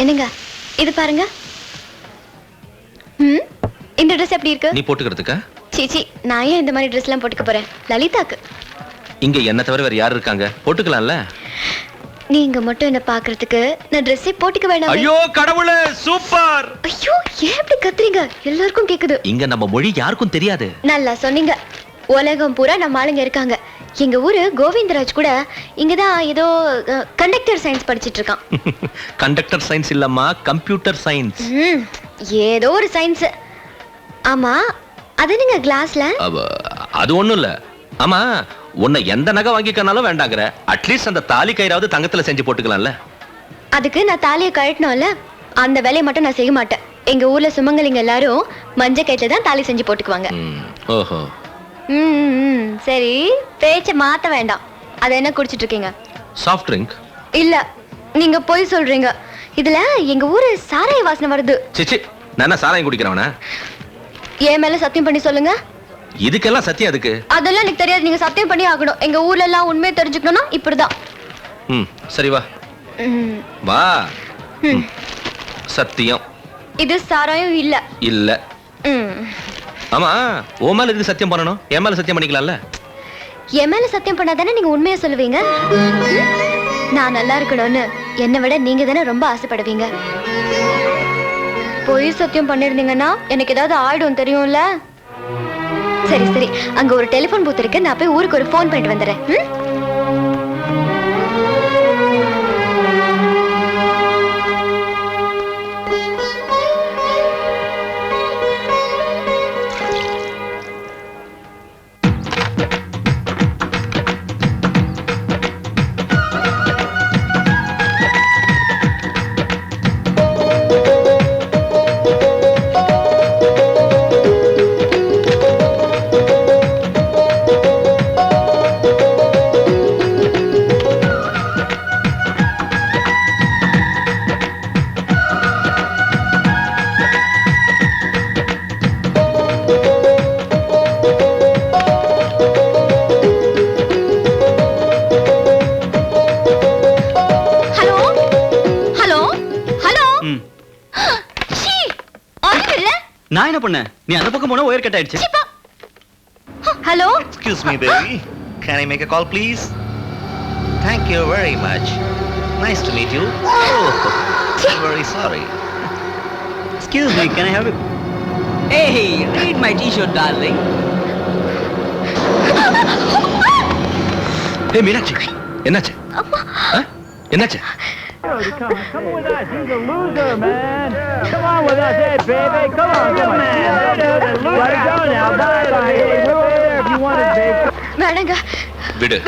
என்னங்க இது பாருங்க. இந்த ட்ரெஸ் எப்படி இருக்கு? நீ போட்டுக்கிறதுக்கா? சீச்சி, நான் ஏன் இந்த மாதிரி ட்ரெஸ் எல்லாம் போட்டுக்க போறேன்? லலிதாக்கு. இங்க என்ன தவிர வேற யார் இருக்காங்க? போட்டுக்கலாம்ல. நீங்க மட்டும் என்ன பாக்குறதுக்கு நான் ட்ரெஸ்ஸே போட்டுக்க வேண்டாம். ஐயோ கடவுளே, சூப்பர். ஐயோ, ஏன் இப்படி கத்துறீங்க? எல்லாருக்கும் கேக்குது. இங்க நம்ம மொழி யாருக்கும் தெரியாது. நல்லா சொன்னீங்க. உலகம் பூரா நம்ம ஆளுங்க இருக்காங்க. எங்க ஊரு கோவிந்தராஜ் கூட இங்கதான் ஏதோ கண்டக்டர் சயின்ஸ் படிச்சிட்டு இருக்கான். கண்டக்டர் சயின்ஸ் இல்லம்மா, கம்ப்யூட்டர் சயின்ஸ். ஏதோ ஒரு சயின்ஸ். ஆமா, அது நீங்க கிளாஸ்ல? அது ஒண்ணும் இல்ல. ஆமா, உன்னை எந்த நகை வாங்கிக்கனாலும் வேண்டாங்கற. அட்லீஸ்ட் அந்த தாலி கயிறாவது தங்கத்துல செஞ்சு போட்டுக்கலாம்ல. அதுக்கு நான் தாலியை கழட்டணும்ல. அந்த வேலையை மட்டும் நான் செய்ய மாட்டேன். எங்க ஊர்ல சுமங்கலிங்க எல்லாரும் மஞ்ச கயிற்றுல தான் தாலி செஞ்சு போட்டுக்குவாங்க. ஓஹோ. சரி, பேச்ச மாத்த வேண்டாம். அத என்ன குடிச்சிட்டு இருக்கீங்க? Soft drink. இல்ல, நீங்க போய் சொல்றீங்க. இதுல எங்க ஊரு சாராய வாசனை வருது. சிச்சி, நான் சாராயம் குடிக்கிறவனா? ஏன் மேல சத்தியம் பண்ணி சொல்லுங்க. இதுக்கெல்லாம் சத்தியம் அதுக்கு? அதெல்லாம் எனக்கு தெரியாது. நீங்க சத்தியம் பண்ணி ஆகணும். எங்க ஊர்ல எல்லாம் உண்மையை தெரிஞ்சுக்கணும்னா இப்படிதான். சரி வா. வா. சத்தியம். இது சாராயம் இல்ல. இல்ல. ஆமா, ஓ மேல இதுக்கு சத்தியம் பண்ணணும். என் மேல சத்தியம் பண்ணிக்கலாம்ல. என் மேல சத்தியம் பண்ணாதானே நீங்க உண்மையை சொல்லுவீங்க. நான் நல்லா இருக்கணும்னு என்னை விட நீங்க தானே ரொம்ப ஆசைப்படுவீங்க. பொய் சத்தியம் பண்ணிருந்தீங்கன்னா எனக்கு ஏதாவது ஆயிடும் தெரியும்ல. சரி சரி, அங்க ஒரு டெலிபோன் பூத் இருக்கு. நான் போய் ஊருக்கு ஒரு போன் பண்ணிட்டு வந்துடுறேன். நான் என்ன பண்ணேன்? நீ அந்த பக்கம் போனா ஒயர் கட் ஆயிடுச்சு. Hello. Excuse me baby. Can I make a call please? Thank you very much. Nice to meet you. Oh, I'm very sorry. Excuse me, can I have it? Hey, read my t-shirt darling. Hey Meenakshi, என்னாச்சு? என்னாச்சு? Come with us. He's a loser, man. Come on with us, hey, baby. Come on, man. Let it go now. Bye-bye. Hey, we're over there if you want it, babe. வேணாங்க. விடு.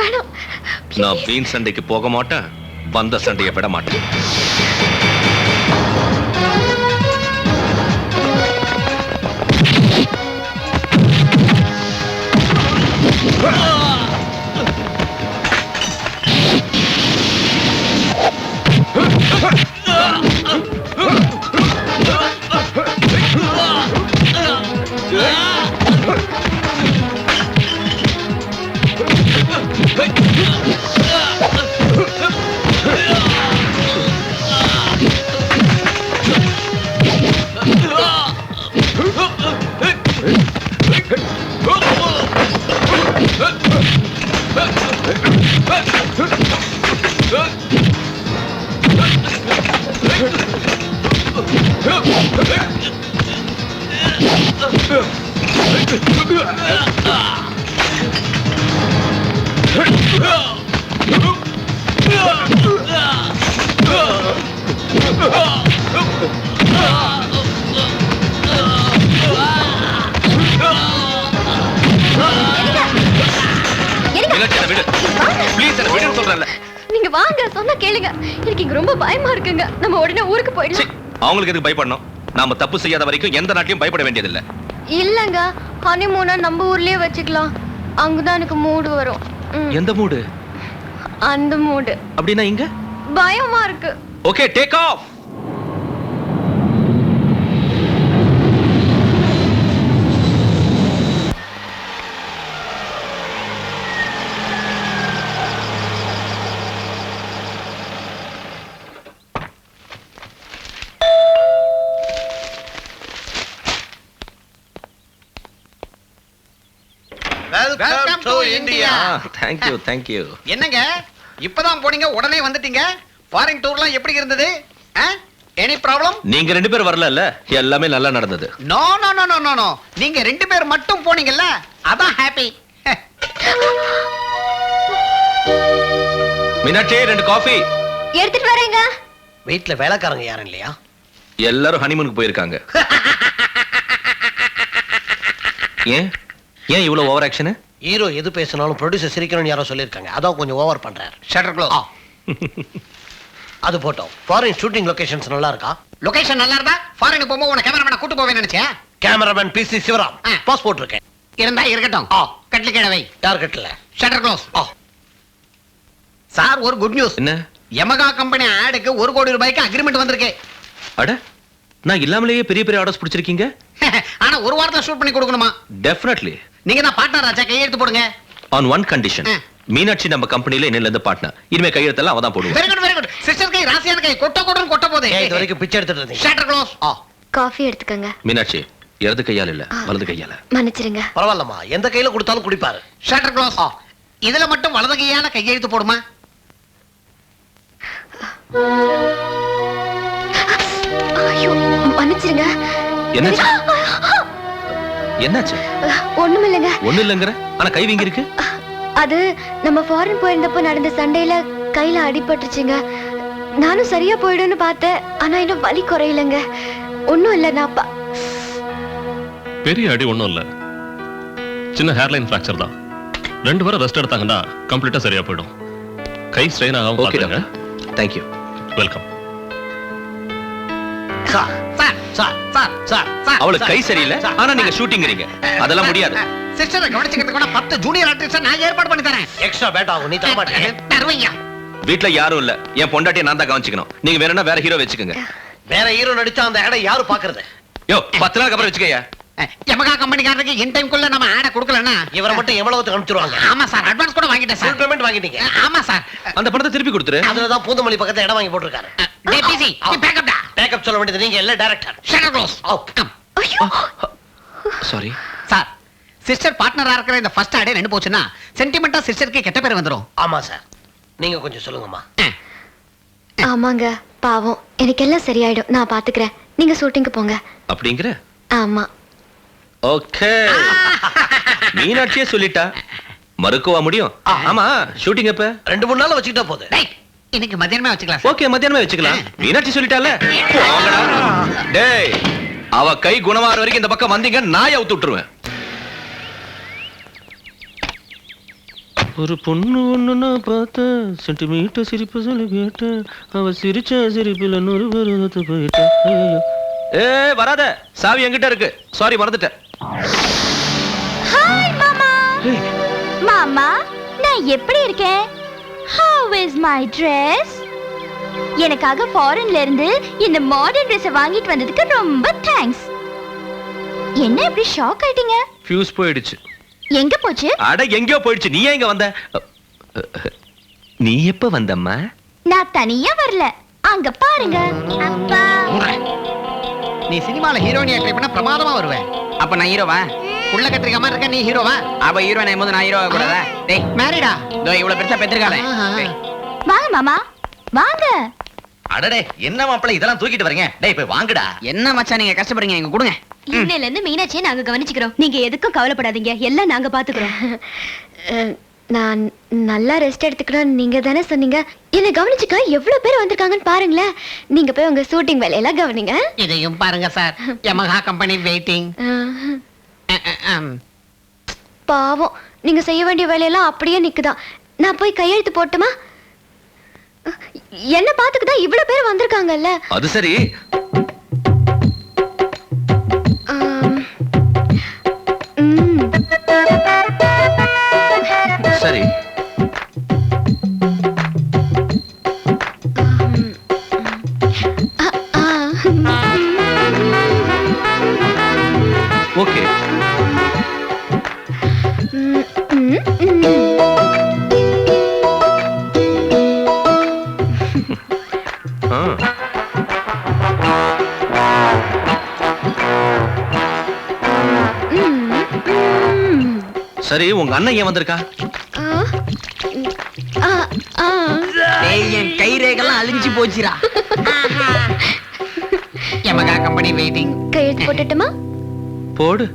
நான் வீண் சண்டைக்கு போக மாட்டேன். வந்த சண்டையை விட மாட்டேன். நீங்க வாங்க, சொன்னா கேளுங்க. எனக்கு இங்க ரொம்ப பயமா இருக்குங்க. நம்ம உடனே ஊருக்கு போயிடலாம். அவங்களுக்கு எதுக்கு பயப்படணும்? நாம தப்பு செய்யாத வரைக்கும் எந்த நாட்டிலும் பயப்பட வேண்டியதில்லை. இல்லங்க, ஹனிமூனை நம்ம ஊர்லயே வச்சுக்கலாம். அங்கதான் எனக்கு மூடு வரும். எந்த மூடு? அந்த மூடு. அப்படின்னா இங்க பயமா இருக்கு. Okay, take off. Welcome to India. Thank you என்னங்க இப்பதான் போனீங்க உடனே வந்துட்டீங்க? ஃபாரின் டூர்லாம் எப்படி இருந்தது? Any problem? நீங்க ரெண்டு பேர் வரல, எல்லாமே நல்லா நடந்தது. No no no no no no, நீங்க ரெண்டு பேர் மட்டும் போனீங்கல்ல, அதான் ஹாப்பி. மீனாட்சி, 2 காஃபி எடுத்துட்டு வரேங்க. வீட்ல வேலைக்காரங்க யாரும் இல்லையா? எல்லாரும் ஹனிமூனுக்கு போயிருக்காங்க. ஏன் இவ்வளவு ஓவர் ஆக்ஷன்? ஹீரோ எது பேசினாலும் ப்ரொடியூசர் சிரிக்கணும்னு யாரோ சொல்லிருக்காங்க, அதான் கொஞ்சம் ஓவர் பண்றாரு. Shutter close. அது போட்டோம். ஃபாரின் ஷூட்டிங் லொகேஷன்ஸ் நல்லா இருக்கா? லொகேஷன் நல்லா இருந்தா ஃபாரின் போகும்போது உன கேமராமேனை கூட்டு போவேன்னு நினைச்சேன். Cameraman PC Sivaram. பாஸ்போர்ட் இருக்கேன். இருந்தா இருக்கட்டும். கட்லி கிழவை. யார் கட்டல? Shutter close. சார், ஒரு குட் நியூஸ். என்ன? யமகா கம்பெனி ஆடுக்கு 1 கோடி ரூபாய்க்கு அக்ரிமெண்ட் வந்திருக்கு. அட, நான் இல்லாமலேயே பெரிய பெரிய ஆர்டர்ஸ் பிடிச்சிருக்கீங்க. ஆனா ஒரு வாரத்துல ஷூட் பண்ணி கொடுக்கணுமா? டெஃபினெட்லி. நீங்க தான் பார்ட்னர் ஆச்சா, கையெழுத்து போடுங்க. On one condition. மீனாட்சி நம்ம கம்பெனில இன்னில இருந்து பார்ட்னர். இனிமே கையெழுத்தெல்லாம் அவ தான் போடுவா. Very good very good. Sister கை ராசியான கை கொட்ட போதே. இது வரைக்கும் பிச்சை எடுத்துட்டு இருந்தீங்க. Shutter close. காஃபி எடுத்துக்கங்க. மீனாட்சி, இடது கையால இல்ல, வலது கையால. மன்னிச்சிருங்க. பரவாயில்லம்மா, எந்த கையில கொடுத்தாலும் குடிப்பாரு. Shutter close. இதுல மட்டும் வலது கையால கையெழுத்து போடுமா? ஐயோ, மன்னிச்சிருங்க. என்னாச்சு? என்னாச்சு? ஒண்ணுமில்லைங்க. ஒண்ணு இல்லங்கற, ஆனா கை வீங்கி இருக்கு. அது நம்ம ஃபாரின் போயிருந்தப்ப நடந்த சண்டையில கையில அடிபட்டுச்சுங்க. நானும் சரியா போயிடும்னு பார்த்தேன், ஆனா இன்னும் வலி குறையலங்க. ஒண்ணும் இல்ல. நான் பெரிய அடி ஒண்ணும் இல்ல, சின்ன ஹேர்லைன் ஃபிராக்சர் தான். 2 வாரம் ரெஸ்ட் எடுத்தாங்கன்னா கம்ப்ளீட்டா சரியா போயிடும். கை ஸ்ட்ரெயின் ஆகாம பாத்துங்க. Thank you. Welcome. Sir sir sir sir sir அவளுக்கு கை சரியில்லை, ஆனா நீங்க ஷூட்டிங்கிறீங்க. அதெல்லாம் முடியாது. சிஸ்டரை கவனிச்சுக்கிறதுக்கு 10 ஜூனியர் ஆர்டிஸ்ட் நான் ஏற்பாடு பண்ணி தரேன். எக்ஸ்ட்ரா பேட் ஆகும். நீ தர மாட்டே. தருவீங்க. வீட்ல யாரும் இல்ல, என் பொண்டாட்டியை நான் தான் கவனிச்சுக்கணும். நீங்க வேணும்னா வேற ஹீரோ வச்சுக்கோங்க. வேற ஹீரோ நடிச்சா அந்த ஆடை யாரு பாக்குறது? யோ, 10 நாளுக்கு அப்புறம் வச்சுக்கயா. யமகா கம்பெனிக்காரருக்கு இன் டைம்க்குள்ள நம்ம ஆட கொடுக்கலன்னா இவரை மட்டும் எவ்வளவுக்கு அனுப்பிச்சிருவாங்க? ஆமா சார், அட்வான்ஸ் கூட வாங்கிட்டேன் ஃபுல் சார். பேமெண்ட் வாங்கிட்டீங்க? ஆமா சார். அந்த பணத்தை திருப்பி கொடுத்துரு. அதுலதான் பூந்தமல்லி பக்கத்துல இடம் வாங்கி போட்டிருக்காரு. டேய் பிசி, நீ பேக்கப் டா. பேக்கப் சொல்ல வேண்டியது நீங்க இல்ல, டைரக்டர். Shutter close. ஐயோ, சாரி சார், சிஸ்டர் பார்ட்னரா இருக்கிற இந்த ஃபர்ஸ்ட் ஆடே நின்னு போச்சுன்னா சென்டிமெண்டா சிஸ்டருக்கு கெட்ட பேர் வந்துரும். ஆமா சார், நீங்க கொஞ்சம் சொல்லுங்கம்மா. ஆமாங்க, பாவம். எனக்கு எல்லாம் சரியாயிடும், நான் பாத்துக்கிறேன். நீங்க ஷூட்டிங்க்கு போங்க. அப்படிங்கிற? ஆமா. ஓகே. மீனாட்சியே சொல்லிட்டா, மறுக்கவா முடியும்? ஆமா, ஷூட்டிங் எப்ப? 2-3 நாள்ல வச்சுக்கிட்டா போகுது. டேய், இன்னைக்கு மத்தியானமே வச்சுக்கலாம் சார். ஓகே, மத்தியானமே வச்சுக்கலாம். மீனாட்சி சொல்லிட்டால. போங்கடா. டேய், அவ கை குணமாற வரைக்கும் இந்த பக்கம் வந்தீங்க, நாயை அவுத்து விட்டுருவேன். ஒரு பொண்ணு ஒண்ணு நான் பார்த்தேன், சென்டிமீட்டர் சிரிப்பு சொல்லி கேட்டேன், அவ சிரிச்ச சிரிப்புல 100 பேர் போயிட்டேன். ஏ வராத, சாவி என்கிட்ட இருக்கு. சாரி, மறந்துட்டேன். ஹாய் மாமா. மாமா, நான் எப்படி இருக்கேன்? How is my dress? எனக்காக ஃபாரின்ல இருந்து இந்த மாடர்ன் Dress வாங்கிட்டு வந்ததுக்கு ரொம்ப தேங்க்ஸ். என்ன இப்படி ஷாக் ஆயிட்டீங்க? ஃபியூஸ் போயிடுச்சு. எங்க போச்சு? அட, எங்கயோ போயிடுச்சு. நீ எங்க வந்த? நீ எப்ப வந்தம்மா? நான் தனியா வரல, அங்க பாருங்க. அப்பா, நீ சினிமால ஹீரோயினியா ட்ரை பண்ண பிரமாதமா வருவே. அப்ப நான் ஹீரோவா? உள்ள கத்திரிக்க மாதிரி இருக்க, நீ ஹீரோவா? அப்ப ஹீரோயின் போது நான் ஹீரோவா கூடாதா? டேய், மேரிடா? இதோ இவ்வளவு பெருசா பெத்திருக்காளே. வாங்க மாமா, வாங்க. அடடே, என்ன மாப்பிள்ளை இதெல்லாம் தூக்கிட்டு வரீங்க? டேய், போய் வாங்குடா. என்ன மச்சான் நீங்க கஷ்டப்படுறீங்க, எங்க கொடுங்க. இன்னையில இருந்து மீனாட்சியை நாங்க கவனிச்சுக்கிறோம். நீங்க எதுக்கும் கவலைப்படாதீங்க, எல்லாம் நாங்க பாத்துக்கிறோம். நான் நல்லா ரெஸ்ட் எடுத்துக்கிறேன். நீங்க தானே சொன்னீங்க. என்ன கவனிச்சுக்க எவ்வளவு பேர் வந்திருக்காங்கன்னு பாருங்களேன். நீங்க போய் உங்க ஷூட்டிங் வேலையெல்லாம் கவனிங்க. இதையும் பாருங்க சார், யமகா கம்பெனி வெயிட்டிங். பாவம், நீங்க செய்ய வேண்டிய வேலையெல்லாம் அப்படியே நிக்குதான். நான் போய் கையெழுத்து போட்டுமா? என்ன பாத்துக்குதான் இவ்வளவு பேர் வந்திருக்காங்கல்ல. அது சரி. சரி. ஓகே. சரி உங்க அண்ணன் ஏன் வந்திருக்கா? என் கை ரேகெல்லாம் அழிஞ்சு போச்சுடா. Yamaha company waiting. கையெழுத்து போட்டுட்டுமா? போடு.